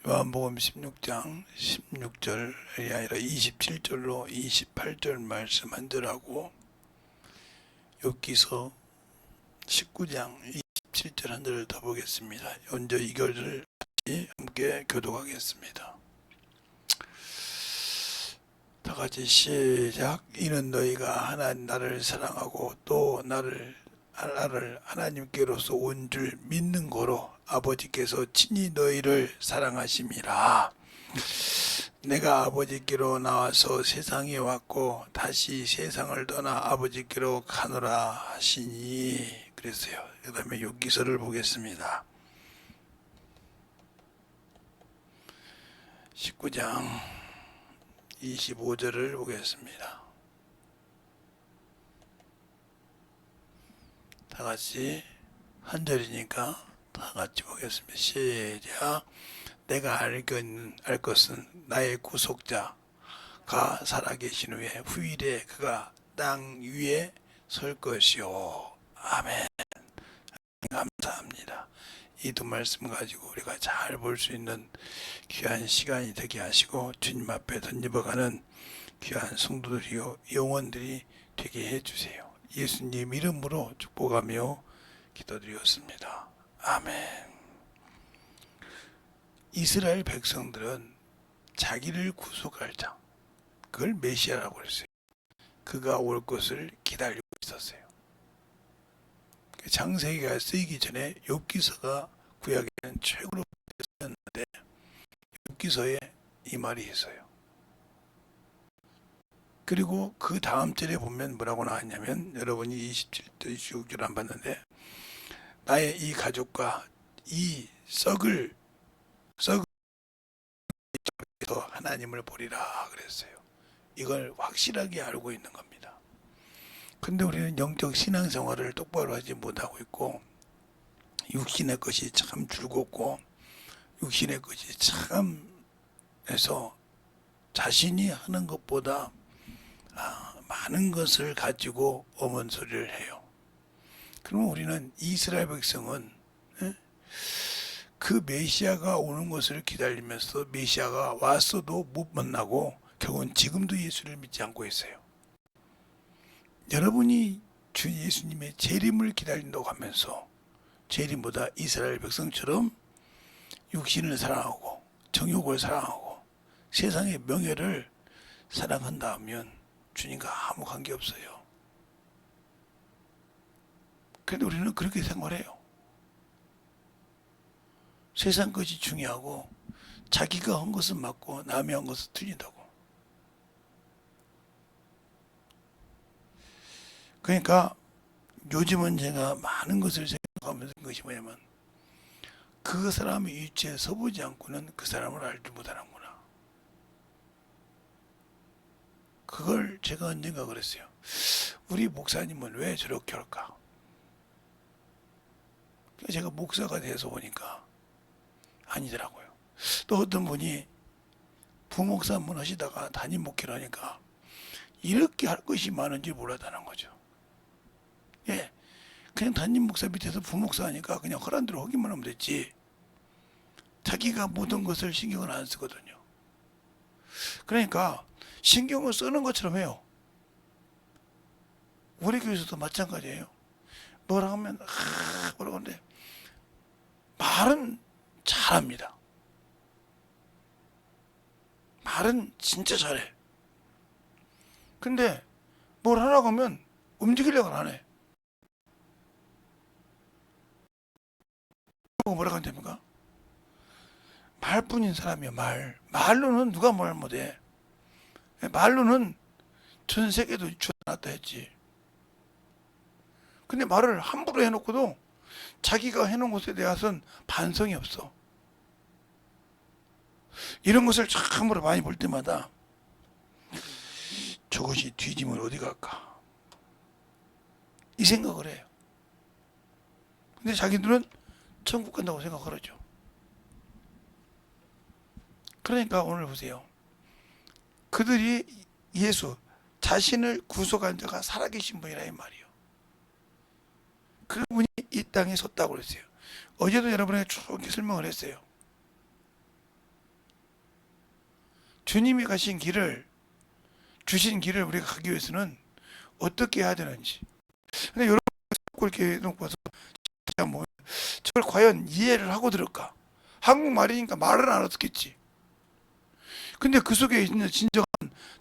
요한복음 16장 16절이 아니라 27절로 28절 말씀 한 절하고 욥기서 19장 27절 한 절을 더 보겠습니다. 먼저 이 절을 함께 교독하겠습니다. 다 같이 시작. 이는 너희가 나를 사랑하고 또 나를 하나님께로서 온 줄 믿는 거로 아버지께서 친히 너희를 사랑하심이라. 내가 아버지께로 나와서 세상에 왔고 다시 세상을 떠나 아버지께로 가노라 하시니 그랬어요. 그 다음에 욥기서를 보겠습니다. 19장 25절을 보겠습니다. 다 같이 한 절이니까 다 같이 보겠습니다. 시작. 내가 알 것은 나의 구속자가 살아계신 후에 후일에 그가 땅 위에 설 것이요. 아멘. 감사합니다. 이 두 말씀 가지고 우리가 잘 볼 수 있는 귀한 시간이 되게 하시고 주님 앞에 던져가는 귀한 성도들이요 영혼들이 되게 해주세요. 예수님 이름으로 축복하며 기도드렸습니다. 아멘. 이스라엘 백성들은 자기를 구속할 자, 그걸 메시아라고 했어요. 그가 올 것을 기다리고 있었어요. 창세기가 쓰이기 전에 욥기서가 구약에는 최고로 쓰였는데 욥기서에 이 말이 있어요. 그리고 그 다음 절에 보면 뭐라고 나왔냐면, 여러분이 27절, 26절 안 봤는데, 나의 이 가족과 이 썩을 하나님을 보리라 그랬어요. 이걸 확실하게 알고 있는 겁니다. 근데 우리는 영적 신앙생활을 똑바로 하지 못하고 있고, 육신의 것이 참 즐겁고 육신의 것이 참 해서 자신이 하는 것보다 많은 것을 가지고 어문소리를 해요. 그러면 우리는 이스라엘 백성은 그 메시아가 오는 것을 기다리면서 메시아가 왔어도 못 만나고 결국은 지금도 예수를 믿지 않고 있어요. 여러분이 주 예수님의 재림을 기다린다고 하면서 재림보다 이스라엘 백성처럼 육신을 사랑하고 정욕을 사랑하고 세상의 명예를 사랑한다 하면 주님과 아무 관계 없어요. 그런데 우리는 그렇게 생활해요. 세상 것이 중요하고 자기가 한 것은 맞고 남이 한 것은 틀린다고. 그러니까 요즘은 제가 많은 것을 생각하면서 것이 뭐냐면, 그 사람의 위치에 서보지 않고는 그 사람을 알지 못하는구나. 그걸 제가 언젠가 그랬어요. 우리 목사님은 왜 저렇게 할까? 제가 목사가 돼서 보니까 아니더라고요. 또 어떤 분이 부목사 한번 하시다가 담임 목회를 하니까 이렇게 할 것이 많은지 몰랐다는 거죠. 예, 그냥 담임 목사 밑에서 부목사 하니까 그냥 허란 대로 하기만 하면 됐지, 자기가 모든 것을 신경을 안 쓰거든요. 그러니까 신경을 쓰는 것처럼 해요. 우리 교회에서도 마찬가지예요. 뭐라 하면 뭐라고 하는데 말은 잘합니다. 말은 진짜 잘해. 근데 뭘 하라고 하면 움직이려고 안 해. 뭐라고 하면 됩니까? 말뿐인 사람이야. 말로는 누가 말 못해. 말로는 전 세계도 주어놨다 했지. 근데 말을 함부로 해놓고도 자기가 해놓은 것에 대해서는 반성이 없어. 이런 것을 참으로 많이 볼 때마다 저것이 뒤지면 어디 갈까, 이 생각을 해요. 근데 자기들은 천국 간다고 생각하죠. 그러니까 오늘 보세요. 그들이 예수, 자신을 구속한 자가 살아계신 분이라 이 말이에요. 그분이 이 땅에 섰다고 그랬어요. 어제도 여러분에게 쭉 설명을 했어요. 주님이 가신 길을, 주신 길을 우리가 가기 위해서는 어떻게 해야 되는지. 근데 여러분 자꾸 이렇게 놓고 와서 뭐 저걸 과연 이해를 하고 들을까? 한국말이니까 말은 알아듣겠지. 근데 그 속에 있는 진정한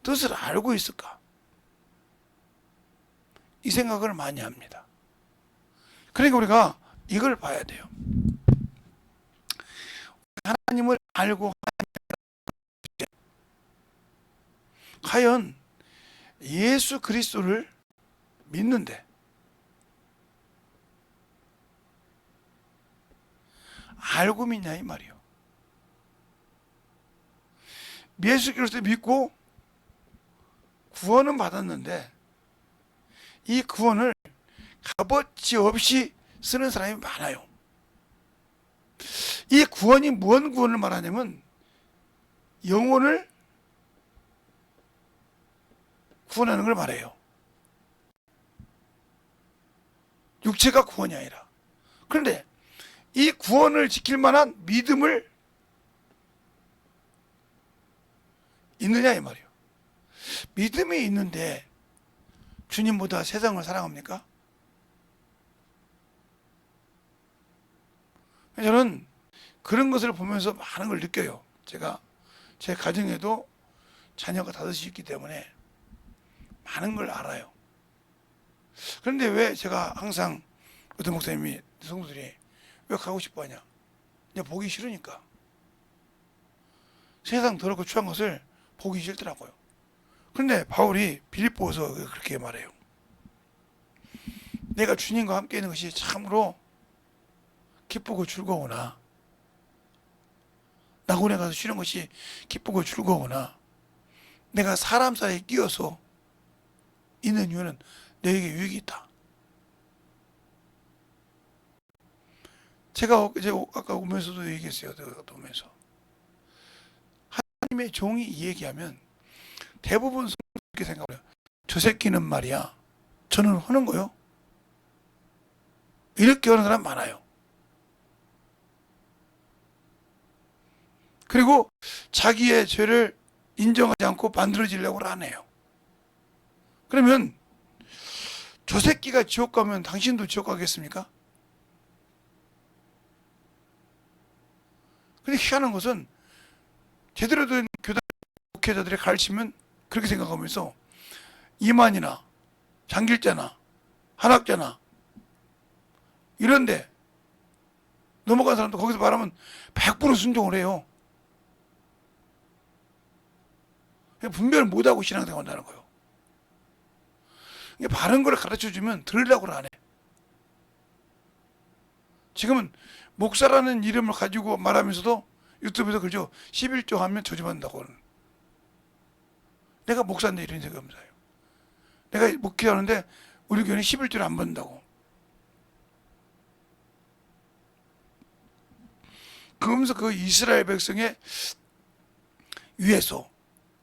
뜻을 알고 있을까? 이 생각을 많이 합니다. 그러니까 우리가 이걸 봐야 돼요. 하나님을 알고 과연 예수 그리스도를 믿는데 알고 믿냐 이 말이요. 예수 그리스도 믿고 구원은 받았는데 이 구원을 값어치 없이 쓰는 사람이 많아요. 이 구원이 무슨 구원을 말하냐면 영혼을 구원하는 걸 말해요. 육체가 구원이 아니라. 그런데 이 구원을 지킬 만한 믿음을 있느냐 이 말이에요. 믿음이 있는데 주님보다 세상을 사랑합니까? 저는 그런 것을 보면서 많은 걸 느껴요. 제가 제 가정에도 자녀가 5이 있기 때문에 많은 걸 알아요. 그런데 왜 제가 항상 어떤 목사님이 성도들이 왜 가고 싶어 하냐? 그냥 보기 싫으니까. 세상 더럽고 추한 것을 보기 싫더라고요. 그런데 바울이 빌립보서 그렇게 말해요. 내가 주님과 함께 있는 것이 참으로 기쁘고 즐거우나 낙원에 가서 쉬는 것이 기쁘고 즐거우나 내가 사람 사이에 끼어서 있는 이유는 너에게 유익이 있다. 제가 이제 아까 오면서도 얘기했어요. 오면서 하나님의 종이 이 얘기하면 대부분 그렇게 생각해요. 저 새끼는 말이야 저는 하는 거요. 이렇게 하는 사람 많아요. 그리고 자기의 죄를 인정하지 않고 만들어지려고 안 해요. 그러면 저 새끼가 지옥 가면 당신도 지옥 가겠습니까? 근데 희한한 것은 제대로 된 교단 목회자들이 가르치면 그렇게 생각하면서 이만이나 장길자나 한학자나 이런데 넘어간 사람도 거기서 말하면 100% 순종을 해요. 분별을 못하고 신앙생활 한다는 거예요. 바른 걸 가르쳐주면 들으려고 안 해. 지금은 목사라는 이름을 가지고 말하면서도 유튜브에서 그러죠. 11조 하면 저주받는다고. 내가 목사인데 이런 생각하면서요. 내가 목회하는데 우리 교회는 11조를 안 받는다고. 그러면서 그 이스라엘 백성의 위해서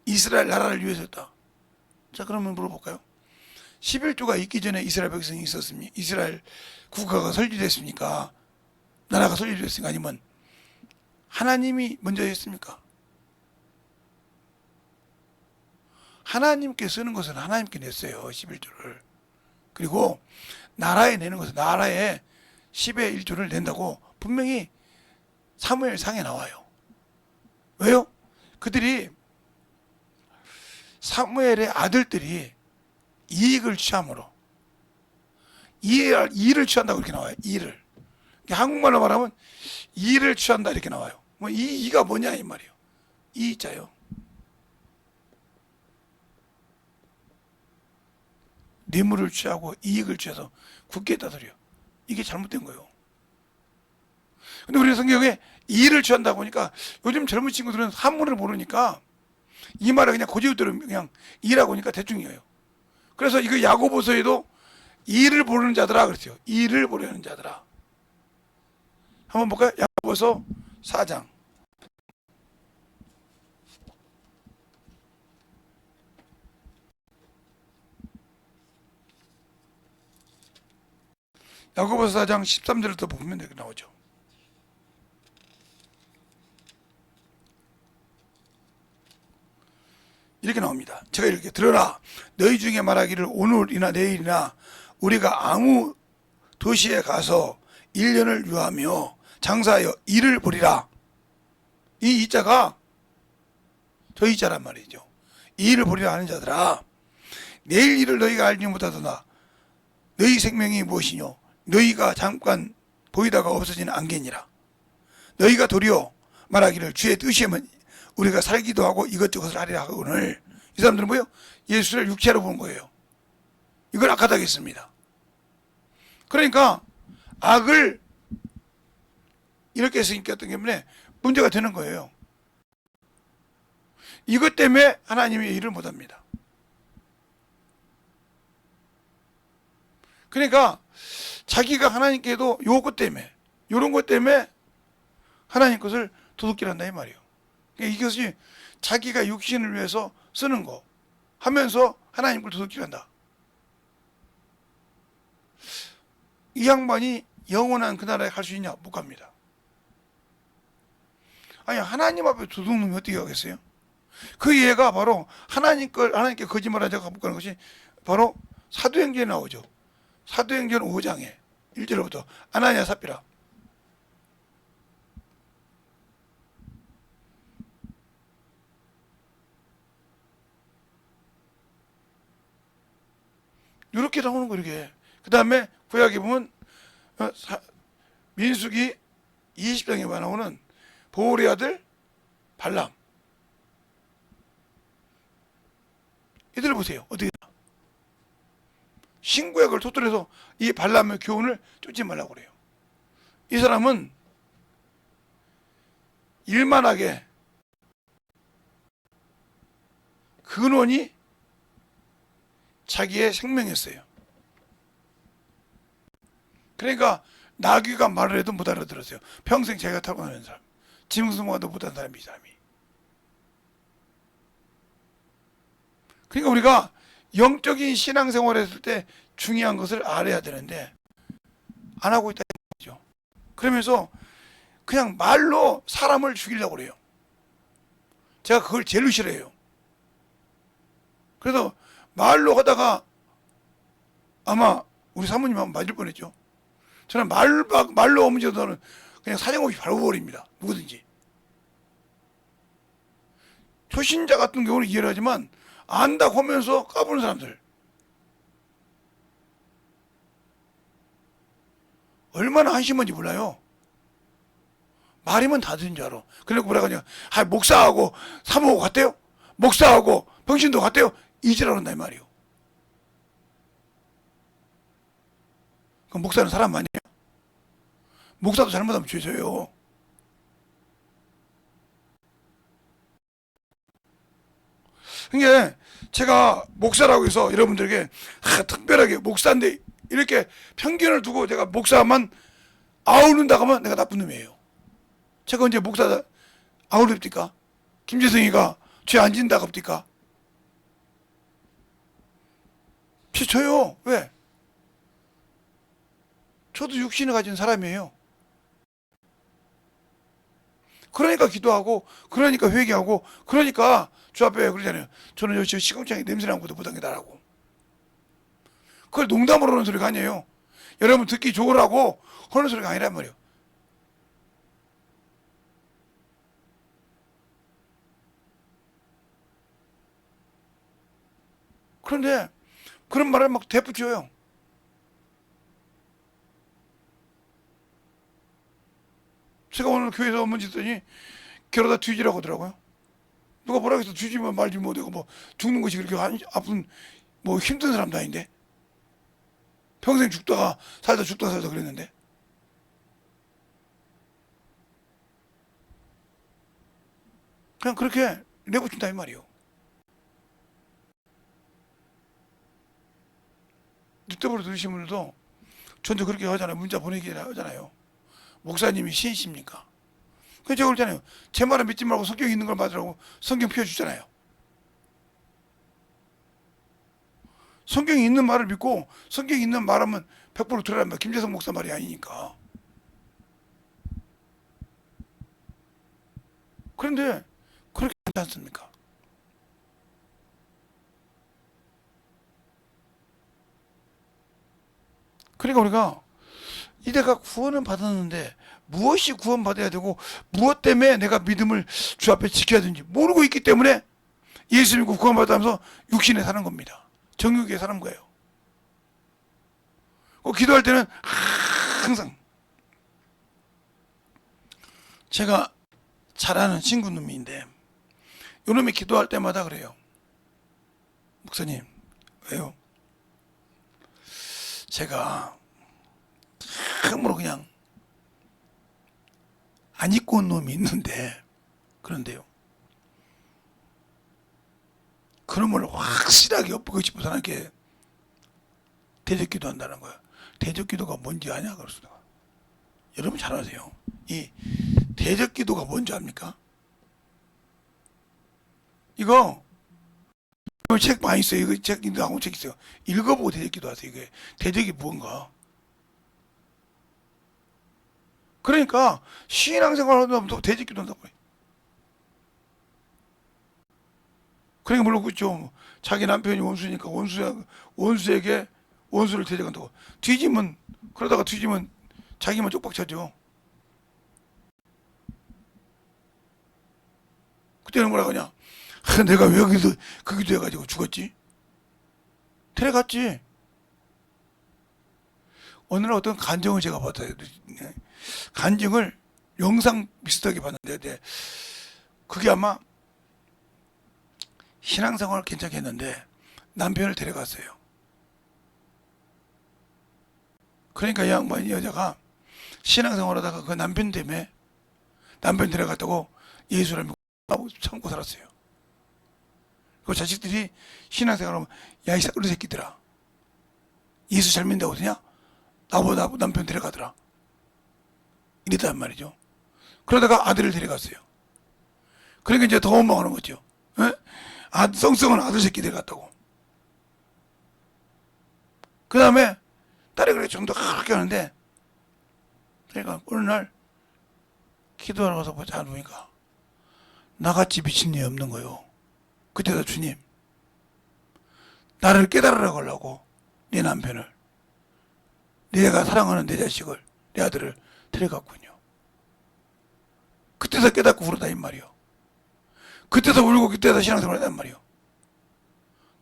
이스라엘 나라를 위해서였다. 자, 그러면 물어볼까요? 11조가 있기 전에 이스라엘 백성이 있었습니까? 이스라엘 국가가 설립됐습니까? 나라가 설립됐습니까? 아니면 하나님이 먼저 했습니까? 하나님께 쓰는 것은 하나님께 냈어요. 11조를. 그리고 나라에 내는 것은 나라에 10의 1조를 낸다고 분명히 사무엘상에 나와요. 왜요? 그들이 사무엘의 아들들이 이익을 취함으로 이를 취한다고 이렇게 나와요. 이를. 한국말로 말하면 이를 취한다 이렇게 나와요. 뭐 이가 뭐냐 이 말이에요. 이자요. 뇌물을 취하고 이익을 취해서 국기에 따들여. 이게 잘못된 거예요. 근데 우리 성경에 이를 취한다고 하니까 요즘 젊은 친구들은 한문을 모르니까 이 말을 그냥 고지대로 그냥 이라고 하니까 대충이에요. 그래서 이거 야고보서에도 이를 보려는 자들아 그랬어요. 이를 보려는 자들아. 한번 볼까요? 야고보서 4장. 야고보서 4장 13절을 더 보면 이렇게 나오죠. 이렇게 나옵니다. 제가 이렇게 들어라. 너희 중에 말하기를 오늘이나 내일이나 우리가 아무 도시에 가서 1년을 유하며 장사하여 일을 벌이라. 이 이자가 저 이자란 말이죠. 이 일을 벌이라 하는 자들아, 내일 일을 너희가 알지 못하더나 너희 생명이 무엇이뇨? 너희가 잠깐 보이다가 없어지는 안개니라. 너희가 도리어 말하기를 주의 뜻이면 우리가 살기도 하고 이것저것을 하리라 하거늘. 이 사람들은 뭐예요? 예수를 육체로 보는 거예요. 이걸 악하다겠습니다. 그러니까 악을 이렇게 했으니까 때문에 문제가 되는 거예요. 이것 때문에 하나님이 일을 못합니다. 그러니까 자기가 하나님께도 요것 때문에, 요런 것 때문에 하나님 것을 도둑질한다 이 말이에요. 그러니까 이것이 자기가 육신을 위해서 쓰는 거 하면서 하나님 걸 도둑질한다. 이 양반이 영원한 그 나라에 갈 수 있냐? 못 갑니다. 아니, 하나님 앞에 도둑놈이 어떻게 가겠어요? 그 예가 바로 하나님께 거짓말하자고 못 가는 것이 바로 사도행전에 나오죠. 사도행전 5장에 1절부터 아나니아 삽비라. 이렇게 나오는 거 이렇게. 그 다음에 구약에 보면 민수기 20장에 나오는 보올의 아들 발람. 이들 보세요. 어떻게 신구약을 토틀해서 이 발람의 교훈을 쫓지 말라고 그래요. 이 사람은 일만하게 근원이 자기의 생명이었어요. 그러니까 나귀가 말을 해도 못 알아들었어요. 평생 자기가 타고 다니는 사람, 짐승과도 못한 사람이 이 사람이. 그러니까 우리가 영적인 신앙생활을 했을 때 중요한 것을 알아야 되는데 안 하고 있다는 거죠. 그러면서 그냥 말로 사람을 죽이려고 그래요. 제가 그걸 제일 싫어해요. 그래서 말로 하다가 아마 우리 사모님 한번 맞을 뻔했죠. 저는 말로 엄지어서는 그냥 사정없이 밟아버립니다. 누구든지. 초신자 같은 경우는 이해를 하지만 안다고 하면서 까부는 사람들 얼마나 한심한지 몰라요. 말이면 다 되는 줄 알아. 그래서 뭐라 그러냐. 목사하고 사모하고 같대요? 목사하고 병신도 같대요? 이지라고 한다 이 말이에요. 그럼 목사는 사람 아니에요? 목사도 잘못하면 죄져요. 그러니까 제가 목사라고 해서 여러분들에게 특별하게 목사인데 이렇게 편견을 두고 제가 목사만 아우른다고 하면 내가 나쁜 놈이에요. 제가 언제 목사 아우릅니까? 김재성이가 죄 안 진다고 합니까? 저요. 왜? 저도 육신을 가진 사람이에요. 그러니까 기도하고, 그러니까 회개하고, 그러니까 주 앞에 그러잖아요. 저는 여기 시궁창에 냄새나는 것도 못한 게 나라고. 그걸 농담으로 하는 소리가 아니에요. 여러분 듣기 좋으라고 하는 소리가 아니란 말이에요. 그런데 그런 말을 막 대붙여요. 제가 오늘 교회에서 업문 짓더니 겨루다 뒤지라고 하더라고요. 누가 뭐라고 해서 뒤지면 말지 못하고 뭐 죽는 것이 그렇게 아픈 뭐 힘든 사람도 아닌데 평생 죽다가 살다 그랬는데 그냥 그렇게 내붙인다 이 말이에요. 유튜브로 들으신 분들도 전도 그렇게 하잖아요. 문자 보내기 하잖아요. 목사님이 신이십니까? 그래서 제가 그러잖아요. 제 말을 믿지 말고 성경에 있는 걸 받으라고 성경 펴주잖아요. 성경에 있는 말을 믿고 성경에 있는 말하면 100% 들으란 말. 김재성 목사 말이 아니니까. 그런데 그렇게 하지 않습니까? 그러니까 우리가 이제가 구원은 받았는데 무엇이 구원받아야 되고 무엇 때문에 내가 믿음을 주 앞에 지켜야 되는지 모르고 있기 때문에 예수 믿고 구원받으면서 육신에 사는 겁니다. 정욕에 사는 거예요. 기도할 때는 항상 제가 잘 아는 친구 놈인데 요놈이 기도할 때마다 그래요. 목사님, 왜요? 제가 참으로 그냥 안 입고 온 놈이 있는데, 그런데요, 그놈을 확실하게 엎고 싶어서 이렇게 대적기도 한다는 거야. 대적기도가 뭔지 아냐? 그랬어. 여러분 잘 아세요. 이 대적기도가 뭔지 압니까? 이거 책 많이 있어요. 이거 책, 나온 책 있어요. 읽어보고 대적기도 하세요. 이게 대적이 뭔가. 그러니까 신앙생활 하면서 대적기도 한다고 그래. 그러니까 물론 그죠. 자기 남편이 원수니까 원수에게 원수를 대적한다고. 뒤지면, 그러다가 뒤지면 자기만 쪽박 차죠. 그때는 뭐라 그러냐? 내가 왜 그 기도해가지고 죽었지? 데려갔지. 어느 날 어떤 간증을 제가 받아요. 간증을 영상 비슷하게 봤는데, 그게 아마 신앙생활을 괜찮게 했는데 남편을 데려갔어요. 그러니까 이 양반, 이 여자가 신앙생활 하다가 그 남편 때문에 남편 데려갔다고 예수를 믿고 참고 살았어요. 그 자식들이 신앙생활하면, 야, 이 우리 새끼들아, 예수 잘 믿는다고 그러냐? 나보다 남편 데려가더라. 이랬단 말이죠. 그러다가 아들을 데려갔어요. 그러니까 이제 더 원망하는 거죠. 썽썽한 아들 새끼 데려갔다고. 그 다음에 딸이 그렇게 정도 그렇게 하는데, 그러니까 어느 날 기도하러 가서 보자 보니까 나같이 미친 일 없는 거요. 그때다 주님, 나를 깨달으라고 하려고 내 남편을, 내가 사랑하는 내 자식을, 내 아들을 데려갔군요. 그때서 깨닫고 울었다 이 말이요. 그때서 울고 그때서 신앙생활 했단 말이요.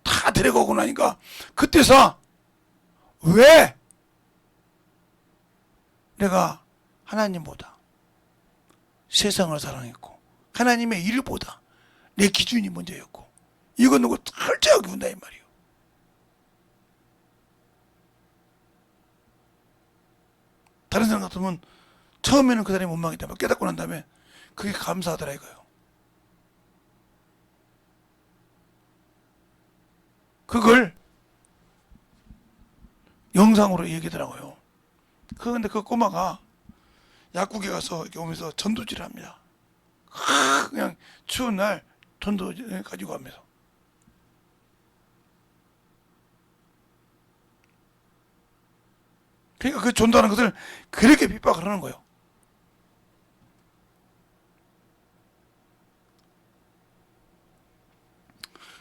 다 데려가고 나니까 그때서 왜 내가 하나님보다 세상을 사랑했고 하나님의 일보다 내 기준이 먼저였고 이건 누구 철저하게 운다 이 말이요. 다른 사람 같으면 처음에는 그 사람이 원망했다면 깨닫고 난 다음에 그게 감사하더라 이거요. 그걸 영상으로 얘기하더라고요. 근데 그 꼬마가 약국에 가서 이렇게 오면서 전도질을 합니다. 그냥 추운 날 전도질 가지고 가면서. 그러니까 그 전도하는 것을 그렇게 핍박을 하는 거예요.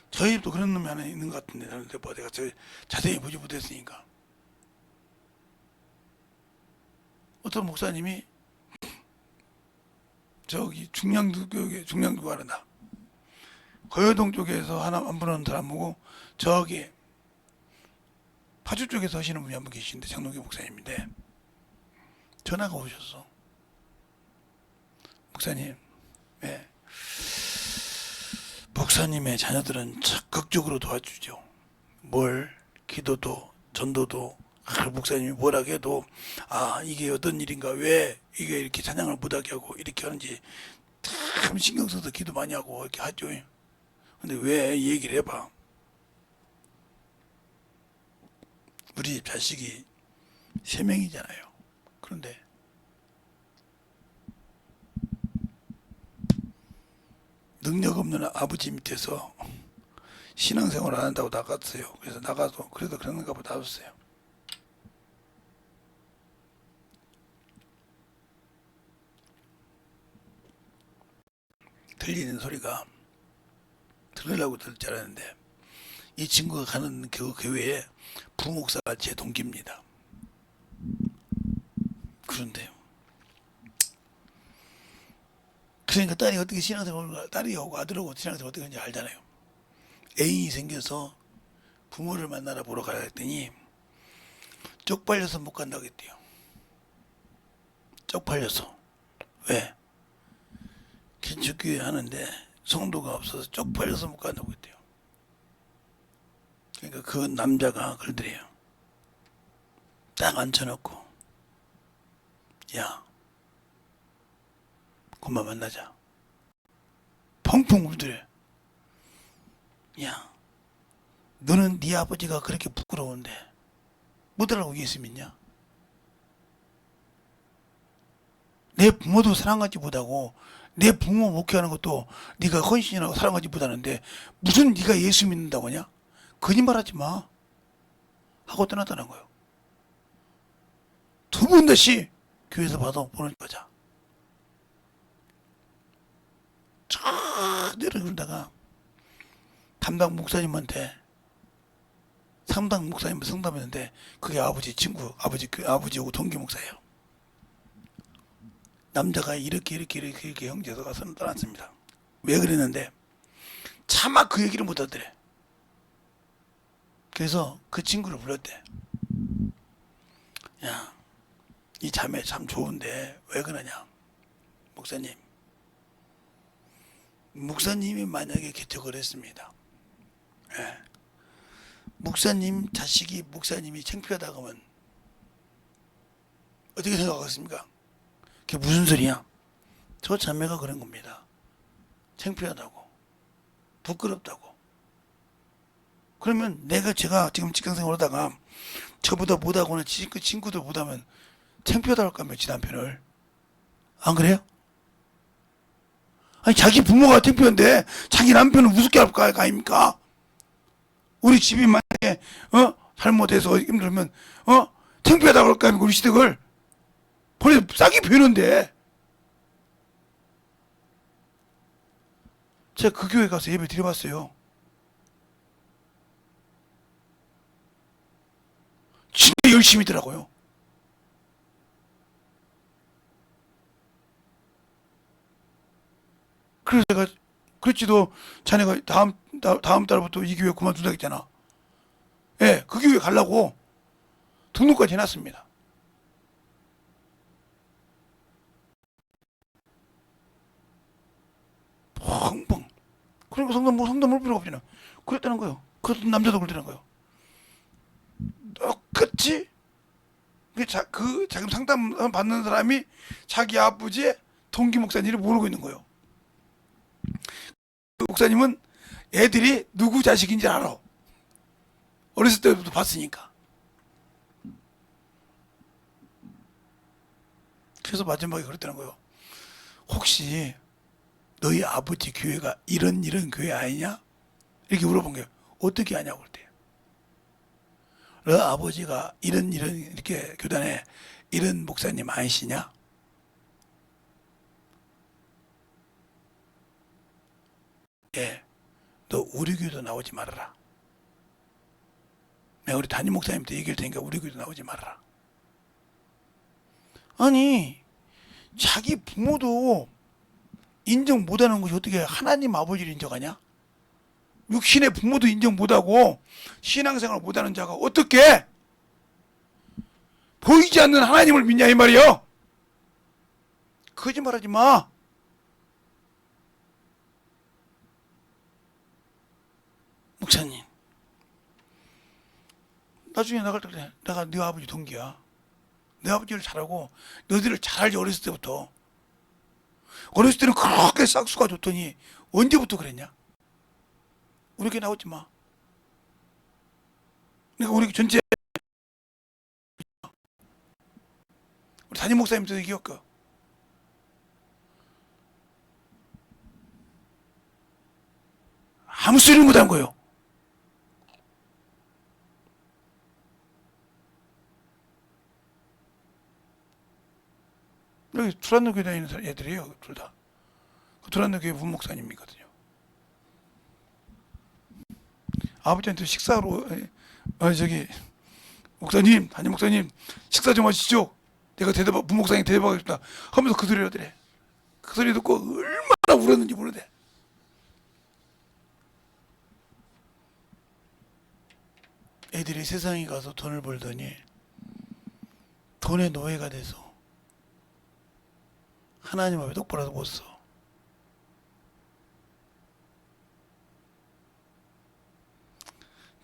저희 집도 그런 놈이 하나 있는 것 같은데, 뭐 내가 자세히 보지 못했으니까. 어떤 목사님이 저기 중량교 하는다. 거여동 쪽에서 한 분은 잘 안 보고 저기 파주 쪽에서 하시는 분이 한 분 계신데 장동기 목사님인데 전화가 오셨어. 목사님, 네. 목사님의 자녀들은 적극적으로 도와주죠. 뭘 기도도 전도도 목사님이 뭐라 해도 이게 어떤 일인가 왜 이게 이렇게 찬양을 못하게 하고 이렇게 하는지 참 신경 써서 기도 많이 하고 이렇게 하죠. 근데 왜 얘기를 해봐. 우리 집 자식이 3명이잖아요. 그런데 능력 없는 아버지 밑에서 신앙생활 안 한다고 나갔어요. 그래서 나가서 그래도 그런가 보다 나왔어요. 들리는 소리가 들으려고 들을 줄 알았는데 이 친구가 가는 그 교회에 부목사가 제 동기입니다. 그런데요. 그러니까 딸이 어떻게 신앙생활을, 딸이하고 아들하고 신앙생활 어떻게 하는지 알잖아요. 애인이 생겨서 부모를 만나러 보러 가야 했더니 쪽팔려서 못 간다고 했대요. 쪽팔려서. 왜? 개척교회 하는데 성도가 없어서 쪽팔려서 못 간다고 했대요. 그러니까 그 남자가 그러더래요. 딱 앉혀놓고, 야, 그만 만나자. 펑펑 울더래. 야, 너는 네 아버지가 그렇게 부끄러운데 못 알아보고 예수 믿냐? 내 부모도 사랑하지 못하고 내 부모 목회하는 것도 네가 헌신이라고 사랑하지 못하는데 무슨 네가 예수 믿는다고 하냐? 거짓말하지 마 하고 떠났다는 거예요. 두 번 다시 교회에서 받아 보는 거자. 쫙 내려가다가 담당 목사님한테 상담 목사님 상담했는데 그게 아버지 친구 아버지하고 동기 목사예요. 남자가 이렇게 형제가 가서 떠났습니다. 왜 그랬는데 차마 그 얘기를 못 하더래. 그래서 그 친구를 불렀대. 야, 이 자매 참 좋은데 왜 그러냐? 목사님이 만약에 개척을 했습니다. 예. 목사님 자식이 목사님이 창피하다고 하면 어떻게 생각하겠습니까? 그게 무슨 소리야? 저 자매가 그런 겁니다. 창피하다고, 부끄럽다고. 그러면 제가 지금 직장생활 하다가 저보다 못하거나 친구들 못하면 창피하다고 할까 며, 지 남편을. 안 그래요? 아니, 자기 부모가 창피한데 자기 남편은 우습게 할 거 아닙니까? 우리 집이 만약에 잘못해서 힘들면 창피하다고 할까 아닙니까? 우리 시댁을 벌써 싹이 비우는데. 제가 그 교회 가서 예배 드려봤어요. 진짜 열심히더라고요. 그래서 제가 그렇지도 자네가 다음 달부터 이 교회 그만둔다 했잖아. 예, 그 교회 가려고 등록까지 해놨습니다. 펑펑. 그러니까 상담 할 필요가 없잖아. 그랬다는 거예요. 그 남자도 그랬다는 거예요. 똑같이 자금 상담 받는 사람이 자기 아버지의 동기 목사님을 모르고 있는 거예요. 그 목사님은 애들이 누구 자식인지 알아. 어렸을 때부터 봤으니까. 그래서 마지막에 그랬다는 거예요. 혹시 너희 아버지 교회가 이런 교회 아니냐? 이렇게 물어본 거예요. 어떻게 아냐고 그랬대요. 너 아버지가 이런 이렇게 교단에 이런 목사님 아니시냐? 예, 너 우리 교회도 나오지 말아라. 내가 우리 담임 목사님한테 얘기할 테니까 우리 교회도 나오지 말아라. 아니, 자기 부모도 인정 못하는 것이 어떻게 하나님 아버지를 인정하냐? 육신의 부모도 인정 못하고 신앙생활 못하는 자가 어떻게 보이지 않는 하나님을 믿냐 이 말이요. 거짓말하지 마. 목사님, 나중에 나갈 때 그래. 내가 네 아버지 동기야. 내 아버지를 잘하고 너희들을 잘 알지. 어렸을 때부터. 어렸을 때는 그렇게 싹수가 좋더니 언제부터 그랬냐? 우리 교회 나오지 마. 그러니까 우리 전체 우리 담임 목사님도 얘기했고 아무 소리를 못한 거예요. 여기 두란노 교회 다니는 애들이에요. 둘 다. 그 두란노 교회 문목사님이거든요. 아버지한테 식사로 목사님, 담임 목사님 식사 좀 하시죠. 내가 대답, 부목사님 대답하겠다 하면서 그 소리를 하더래. 그 소리 듣고 얼마나 울었는지 모르대. 애들이 세상에 가서 돈을 벌더니 돈의 노예가 돼서 하나님 앞에 똑바로 못 서.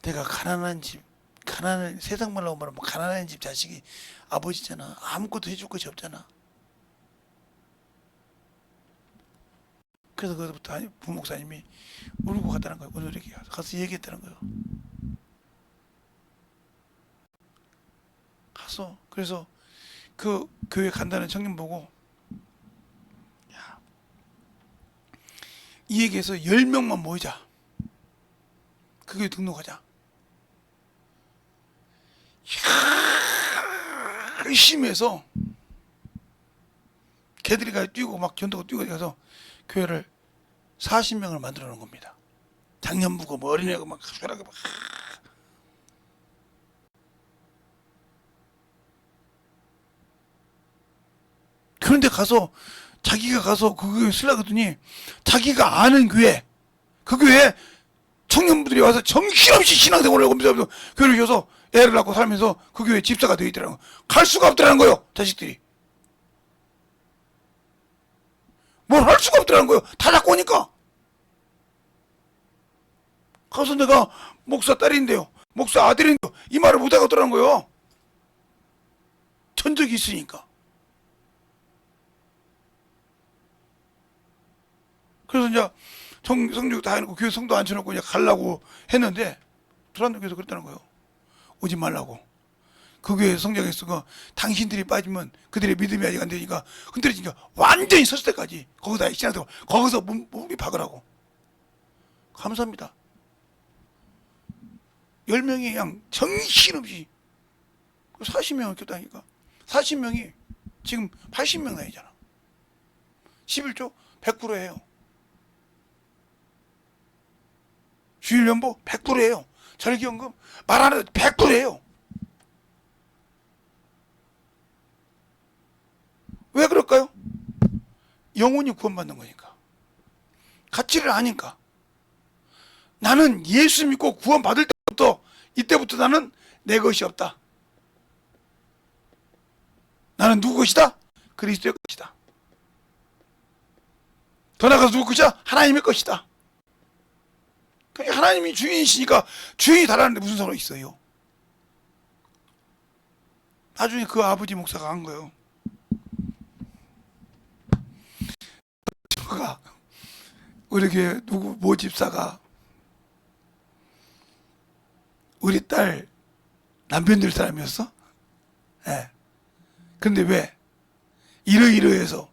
내가 가난한 집, 가난한, 세상 말로 말하면 가난한 집 자식이 아버지잖아. 아무것도 해줄 것이 없잖아. 그래서 그때부터 부목사님이 울고 갔다는 거예요. 오늘에게 가서 얘기했다는 거예요. 가서 그래서 그 교회 간다는 청년 보고, 야, 이 얘기해서 10명만 모이자. 그 교회 등록하자. 열심히 해서 걔들이 가 뛰고 막 견도고 뛰고 해서 교회를 40명을 만들어 놓은 겁니다. 장년부고 뭐 어린애고 막 수라하게 막. 그런데 가서 자기가 가서 그 교회 쓰려더니 자기가 아는 교회, 그 교회에 청년부들이 와서 정신없이 신앙생활을 하면서 교회를 이어서 애를 낳고 살면서 그 교회 집사가 되어 있더라는 거예요. 갈 수가 없더라는 거예요. 자식들이. 뭘 할 수가 없더라는 거예요. 다 낳고 오니까. 가서 내가 목사 딸인데요, 목사 아들인데요, 이 말을 못 하겠더라는 거예요. 전적이 있으니까. 그래서 이제 성적 다 해놓고 교회 성도 앉혀놓고 이제 가려고 했는데 두란노교에서 그랬다는 거예요. 오지 말라고. 그 교회 성장했으니까 당신들이 빠지면 그들의 믿음이 아직 안 되니까 흔들리니까 완전히 섰을 때까지 거기다 신앙생활 거기서 몸이 박으라고. 감사합니다. 10명이 그냥 정신없이 40명을 켰다니까. 40명이 지금 80명 나이잖아. 11조 100% 해요. 주일연보 100%예요. 절기연금 말 안 해도 100%예요. 왜 그럴까요? 영혼이 구원받는 거니까. 가치를 아니까. 나는 예수 믿고 구원받을 때부터, 이때부터 나는 내 것이 없다. 나는 누구 것이다? 그리스도의 것이다. 더 나아가서 누구 것이다? 하나님의 것이다. 그러니까 하나님이 주인이시니까 주인이 달라는데 무슨 상관이 있어요? 나중에 그 아버지 목사가 한 거예요. 저가 우리 교회 누구 모 집사가 우리 딸 남편 될 사람이었어? 예. 네. 근데 왜? 이러이러해서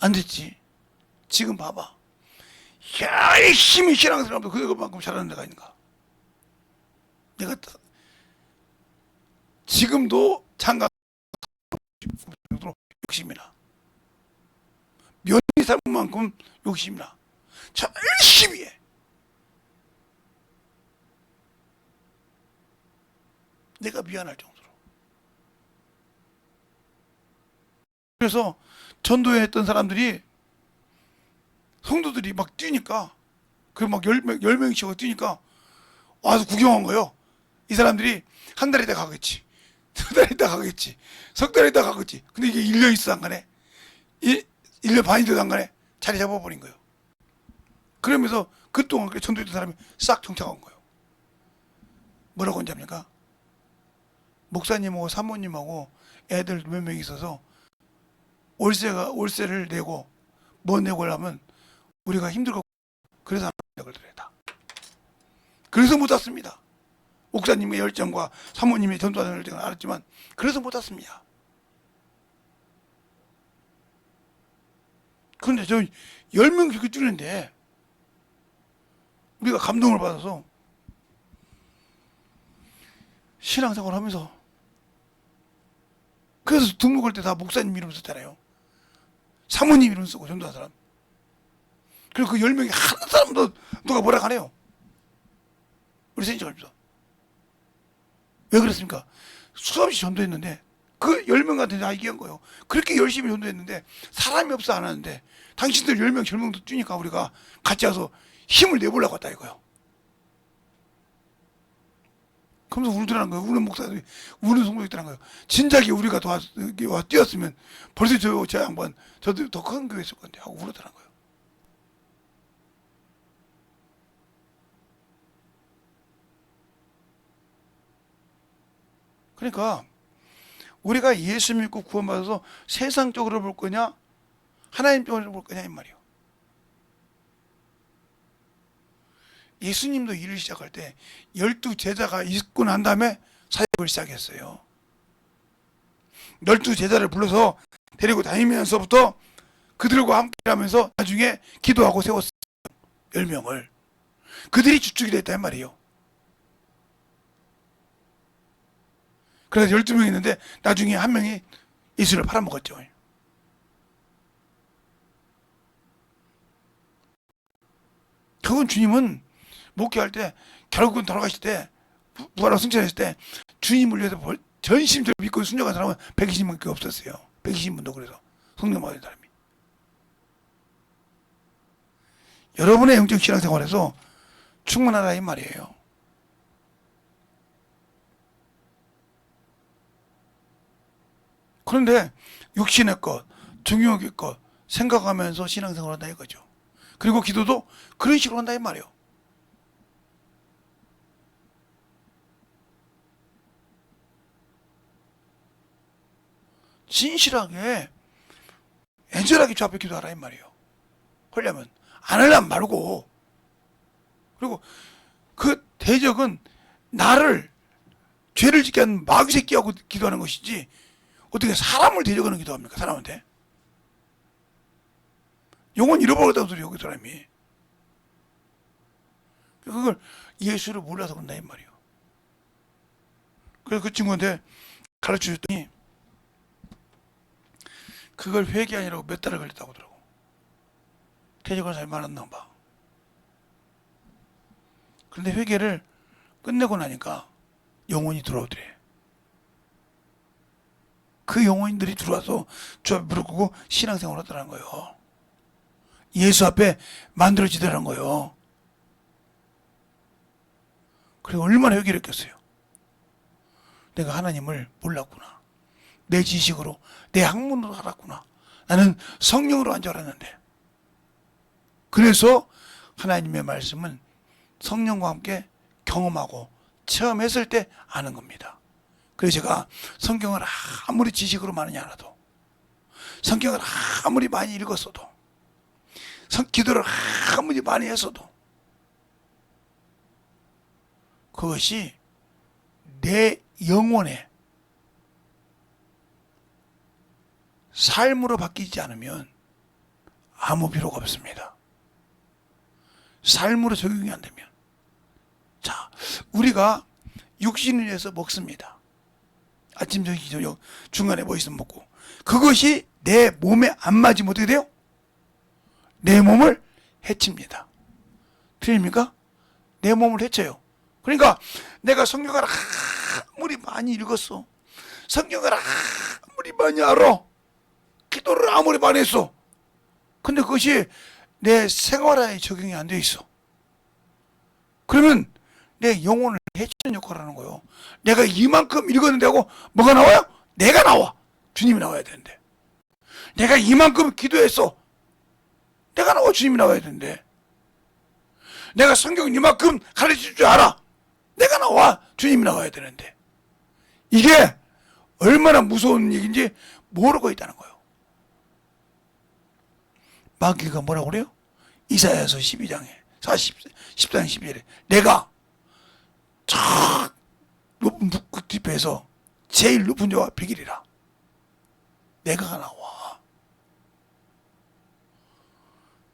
안 됐지. 지금 봐봐. 열심히 신앙생활하면서 그것만큼 잘하는 데가 있는가? 내가 지금도 장가 욕심이나 며느리 삶은 만큼 욕심이나 열심히 해. 내가 미안할 정도로. 그래서 전도회 했던 사람들이 성도들이 막 뛰니까, 그 막 10명씩 뛰니까 와서 구경한 거예요. 이 사람들이 한 달 있다 가겠지, 두 달 있다 가겠지, 석 달 있다 가겠지. 근데 이게 1년 있어 안 가네. 1년 반이 돼도 안 가네. 자리 잡아버린 거예요. 그러면서 그동안 전도했던 사람이 싹 정착한 거예요. 뭐라고 하냐니까, 목사님하고 사모님하고 애들 몇 명 있어서 월세를 내고 뭐 내고 하려면 우리가 힘들고, 그래서 하나님을 드렸다. 그래서 못 왔습니다. 목사님의 열정과 사모님의 전도하는 열정을 알았지만 그래서 못 왔습니다. 그런데 저 10명 그렇게 뛰는데 우리가 감동을 받아서 신앙생활 하면서, 그래서 등록할 때 다 목사님 이름 썼잖아요. 사모님 이름 쓰고 전도한 사람. 그리고 그 10명이 한 사람도 누가 뭐라 하네요. 우리 선생님. 왜 그랬습니까? 수없이 전도했는데 그 10명한테 다 얘기한 거예요. 그렇게 열심히 전도했는데 사람이 없어 안 하는데 당신들 10명, 10명도 뛰니까 우리가 같이 와서 힘을 내보려고 했다 이거예요. 그러면서 울더라는 거예요. 우는 목사들이, 우는 성도들이 있더라는 거예요. 진작에 우리가 와 뛰었으면 벌써 저 양반, 저도 더 큰 교회 있을 건데 하고 울었더라는 거예요. 그러니까 우리가 예수 믿고 구원받아서 세상적으로 볼 거냐 하나님 쪽으로 볼 거냐 이 말이에요. 예수님도 일을 시작할 때 12제자가 있고 난 다음에 사역을 시작했어요. 12제자를 불러서 데리고 다니면서부터 그들과 함께 하면서 나중에 기도하고 세웠어요. 10명을. 그들이 주축이 됐단 말이에요. 그래서 12명이 있는데 나중에 한 명이 예수를 팔아먹었죠. 그건 주님은 목회할 때 결국은 돌아가실 때 부활하고 승천했을 때 주님을 위해서 전심적으로 믿고 순종한 사람은 120명밖에 없었어요. 120분도 그래서 성령 받은 사람이. 여러분의 영적 신앙생활에서 충만하다 이 말이에요. 그런데 육신의 것, 정욕의 것 생각하면서 신앙생활을 한다 이거죠. 그리고 기도도 그런 식으로 한다 이 말이에요. 진실하게 애절하게 주 앞에 기도하라 이 말이에요. 하려면 안 하려면 말고. 그리고 그 대적은 나를 죄를 짓게 하는 마귀 새끼하고 기도하는 것이지 어떻게 사람을 대적하는 기도합니까? 사람한테 영혼 잃어버렸다는 소리예요. 그 사람이. 그걸 예수를 몰라서 그런다 이 말이에요. 그래서 그 친구한테 가르쳐 줬더니 그걸 회개하느라고 몇 달을 걸렸다고 하더라고. 대적한 사람이 많았나 봐. 그런데 회개를 끝내고 나니까 영혼이 들어오더래. 그 영혼들이 들어와서 주 앞에 무릎 꿇고 신앙생활을 하더라는 거예요. 예수 앞에 만들어지더라는 거예요. 그리고 얼마나 회개를 했겠어요. 내가 하나님을 몰랐구나. 내 지식으로, 내 학문으로 살았구나. 나는 성령으로 한 줄 알았는데. 그래서 하나님의 말씀은 성령과 함께 경험하고 체험했을 때 아는 겁니다. 그래서 제가 성경을 아무리 지식으로 많이 알아도, 성경을 아무리 많이 읽었어도, 기도를 아무리 많이 했어도 그것이 내 영혼의 삶으로 바뀌지 않으면 아무 필요가 없습니다. 삶으로 적용이 안 되면. 자, 우리가 육신을 위해서 먹습니다. 아침, 저녁, 중간에 뭐 있으면 먹고. 그것이 내 몸에 안 맞으면 어떻게 돼요? 내 몸을 해칩니다. 틀립니까? 내 몸을 해쳐요. 그러니까 내가 성경을 아무리 많이 읽었어. 성경을 아무리 많이 알아. 기도를 아무리 많이 했어. 근데 그것이 내 생활에 적용이 안 돼 있어. 그러면 내 영혼을 해치는 역할을 하는 거예요. 내가 이만큼 읽었는데 하고 뭐가 나와요? 내가 나와. 주님이 나와야 되는데. 내가 이만큼 기도했어. 내가 나와. 주님이 나와야 되는데. 내가 성경 이만큼 가르칠 줄 알아. 내가 나와. 주님이 나와야 되는데. 이게 얼마나 무서운 얘기인지 모르고 있다는 거예요. 마귀가 뭐라고 그래요? 이사야서 12장에 10장 12절에 내가 저 높은 북극 뒷에서 제일 높은 자와 비기리라. 내가가 나와.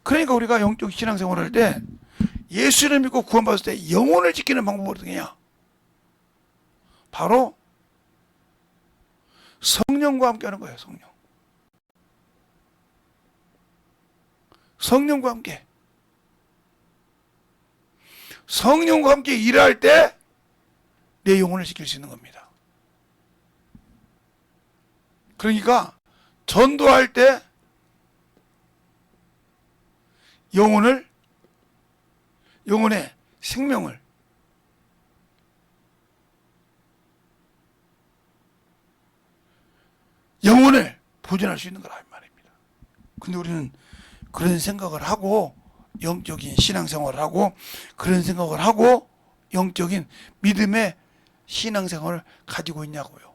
그러니까 우리가 영적 신앙생활을 할 때 예수를 믿고 구원받았을 때 영혼을 지키는 방법은 어떻게 하냐? 바로 성령과 함께 하는 거예요. 성령과 함께. 성령과 함께 일할 때 내 영혼을 지킬 수 있는 겁니다. 그러니까 전도할 때 영혼의 생명을 보존할 수 있는 거라 말입니다. 근데 우리는 그런 생각을 하고 영적인 신앙생활을 하고 그런 생각을 하고 영적인 믿음의 신앙생활을 가지고 있냐고요.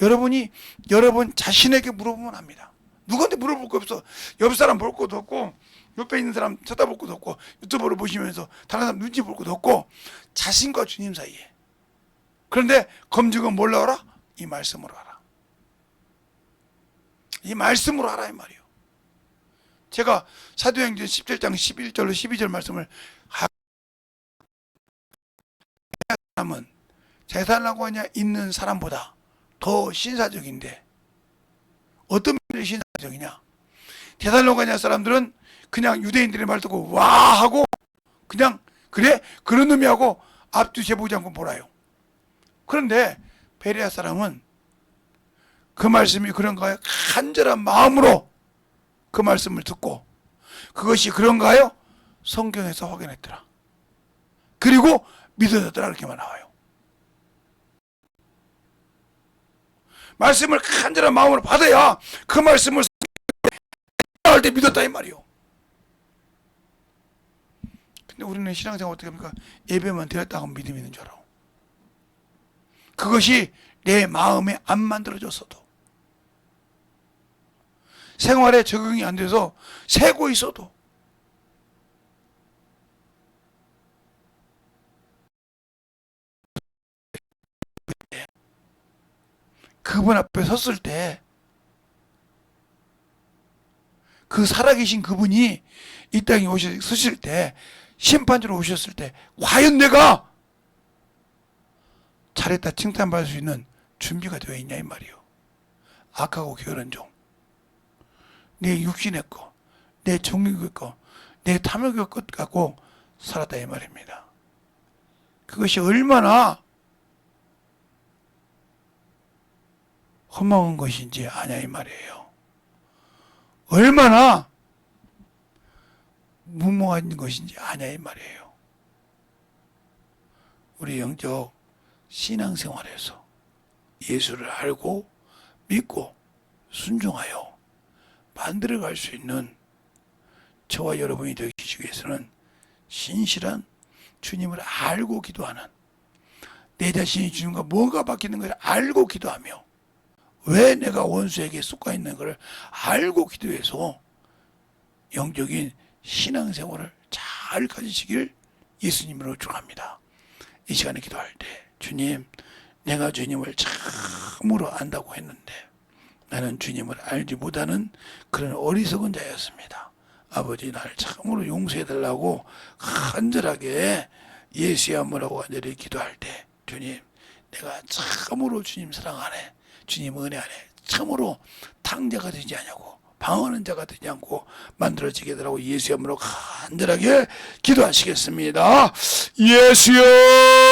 여러분 자신에게 물어보면 합니다. 누구한테 물어볼 거 없어. 옆 사람 볼 것도 없고 옆에 있는 사람 쳐다볼 것도 없고 유튜브를 보시면서 다른 사람 눈치 볼 것도 없고 자신과 주님 사이에. 그런데 검증은 뭘로 알아? 이 말씀으로 알아. 이 말씀으로 알아 이 말이에요. 제가 사도행전 17장 11절로 12절 말씀을 사람은 재산하고 하냐 있는 사람보다 더 신사적인데 어떤 면이 신사적이냐? 데살로가냐 사람들은 그냥 유대인들의 말 듣고 와 하고 그냥 그래? 그런 의미하고 앞뒤 재보지 않고 몰아요. 그런데 베레아 사람은 그 말씀이 그런가요? 간절한 마음으로 그 말씀을 듣고 그것이 그런가요? 성경에서 확인했더라. 그리고 믿어졌더라 이렇게만 나와요. 말씀을 간절한 마음으로 받아야 그 말씀을 할 때 믿었다 이 말이요. 근데 우리는 신앙생활 어떻게 합니까? 예배만 드렸다 하면 믿음이 있는 줄 알아. 그것이 내 마음에 안 만들어졌어도 생활에 적응이 안 돼서 새고 있어도 그분 앞에 섰을 때 그 살아계신 그분이 이 땅에 서실 때 심판주로 오셨을 때 과연 내가 잘했다 칭찬받을 수 있는 준비가 되어 있냐 이 말이요. 악하고 게으른 종, 내 육신의 거, 내 정욕의 거, 내 탐욕의 것 갖고 살았다 이 말입니다. 그것이 얼마나 험한 것인지 아냐 이 말이에요. 얼마나 무모한 것인지 아냐 이 말이에요. 우리 영적 신앙생활에서 예수를 알고 믿고 순종하여 만들어갈 수 있는 저와 여러분이 되시기 위해서는 신실한 주님을 알고 기도하는, 내 자신이 주님과 뭔가 바뀌는 것을 알고 기도하며 왜 내가 원수에게 쏟아 있는 것을 알고 기도해서 영적인 신앙생활을 잘 가지시길 예수님으로 축원합니다. 이 시간에 기도할 때 주님, 내가 주님을 참으로 안다고 했는데 나는 주님을 알지 못하는 그런 어리석은 자였습니다. 아버지, 나를 참으로 용서해달라고 간절하게 예수의 한번하고 간절히 기도할 때 주님, 내가 참으로 주님 사랑하네, 주님 은혜 안에 참으로 탕자가 되지 않냐고, 방언하는 자가 되지 않고 만들어지게 되라고 예수의 이름으로 간절하게 기도하시겠습니다. 예수여!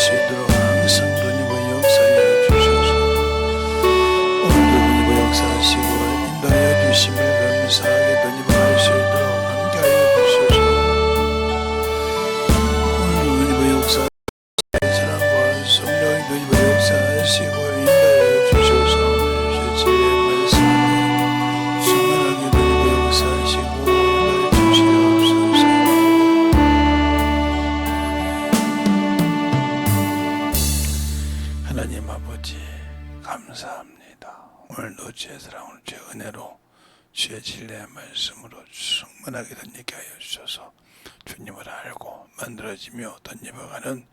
수 있도록 항상 주님의 역사하여 주셔서 오늘도 주님의 역사하시고 인도하여 주심을 감사하게 주님과 할 수 있도록 함께하여 주셔서 오늘도 주님의 역사 사랑과 성령이 주님의 역사하시고 인도하여 주셔서 진리의 말씀을 충만하게 주님의 역사하시고 인도하여 주시옵소서. 하나님 아버지 감사합니다. 오늘도 주의 사랑, 오늘 주의 은혜로 주의 진리의 말씀으로 충만하게 덧입게 하여 주셔서 주님을 알고 만들어지며 덧입어가는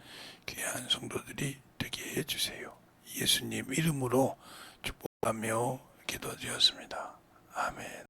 귀한 성도들이 되게 해주세요. 예수님 이름으로 축복하며 기도드렸습니다. 아멘.